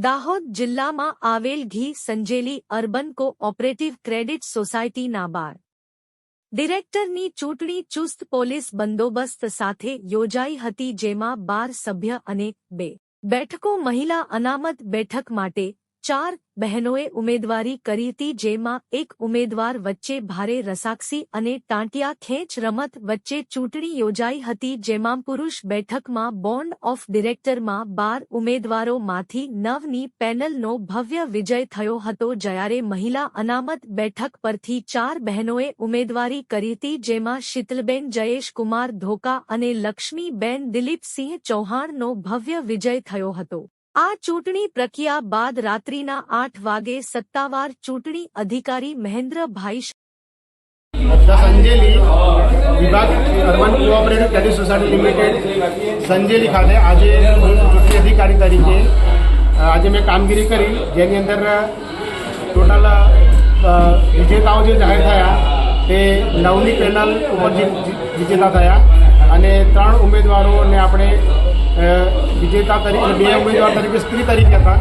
દાહોદ જિલ્લામાં આવેલ ઘી સંજેલી અર્બન કો-ઓપરેટિવ ક્રેડિટ સોસાયટીના 12 ડિરેક્ટરની ચૂંટણી ચુસ્ત પોલીસ બંદોબસ્ત સાથે યોજાઈ હતી, જેમાં 12 સભ્ય અને 2 બેઠકો મહિલા અનામત બેઠક માટે 4 બહેનોએ ઉમેદવારી કરી હતી, જેમાં એક ઉમેદવાર વચ્ચે ભારે રસાકસી અને ટાંટિયા ખેંચ રમત વચ્ચે ચૂંટણી યોજાઈ હતી, જેમાં પુરુષ બેઠકમાં બોર્ડ ઓફ ડિરેક્ટરમાં 12 ઉમેદવારોમાંથી 9ની પેનલનો ભવ્ય વિજય થયો હતો, જ્યારે મહિલા અનામત બેઠક પરથી 4 બહેનોએ ઉમેદવારી કરી હતી, જેમાં શીતલબેન જયેશકુમાર ધોકા અને લક્ષ્મીબેન દિલીપસિંહ ચૌહાણનો ભવ્ય વિજય થયો હતો। આ ચૂંટણી પ્રક્રિયા બાદ રાત્રિના 8 વાગે સત્તાવાર ચૂંટણી અધિકારી મહેન્દ્રભાઈ સંજેલી વિભાગ urban cooperative credit society limited Sanjeli ખાતે આજે ચૂંટણી અધિકારી તરીકે આજે મેં કામગીરી કરી, જેની અંદર ટોટલ વિજેતાઓ જે જાહેર થયા તે 9ની પેનલ ઉપર વિજેતા થયા અને 3 ઉમેદવારોને આપણે વિજેતા તરીકે 2 ઉમેદવાર તરીકે સ્ત્રી તરીકે હતા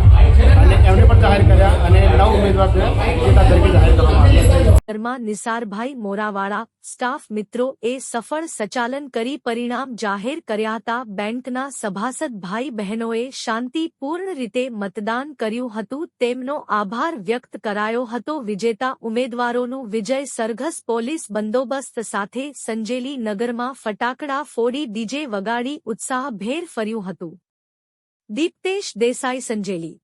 અને એમને પણ જાહેર કર્યા અને 9 ઉમેદવાર વિજેતા તરીકે જાહેર કરવામાં આવ્યા। નિસારભાઈ મોરાવાળા સ્ટાફ મિત્રોએ સફળ સંચાલન કરી પરિણામ જાહેર કર્યા હતા। બેંકના સભાસદ ભાઈ બહેનોએ શાંતિપૂર્ણ રીતે મતદાન કર્યું હતું, તેમનો આભાર વ્યક્ત કરાયો હતો। વિજેતા ઉમેદવારોનું વિજય સરઘસ પોલીસ બંદોબસ્ત સાથે સંજેલી નગરમાં ફટાકડા ફોડી ડીજે વગાડી ઉત્સાહભેર ફર્યું હતું। દીપ્તેશ દેસાઈ, સંજેલી।